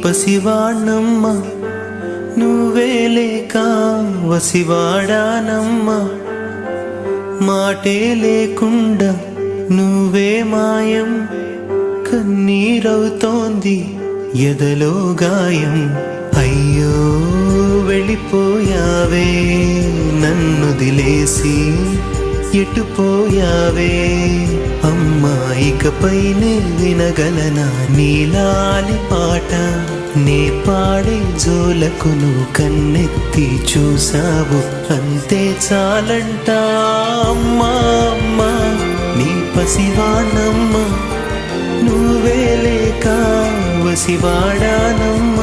పసివాణ్ణమ్మ నువ్వే లేక వసివాడానమ్మా మాటే లేకుండా నువ్వే మాయం కన్నీరవుతోంది ఎదలో గాయం అయ్యో వెళ్ళిపోయావే నన్నుదిలేసి ఎటుపోయావే అమ్మా ఇకపైనే వినగలనా నీలాలి పాట నే పాడే జోలకు నువ్వు కన్నెత్తి చూసావు అంతే చాలంట అమ్మా అమ్మా నీ పసివాణమ్మ నువ్వే లేక వసివాడానమ్మ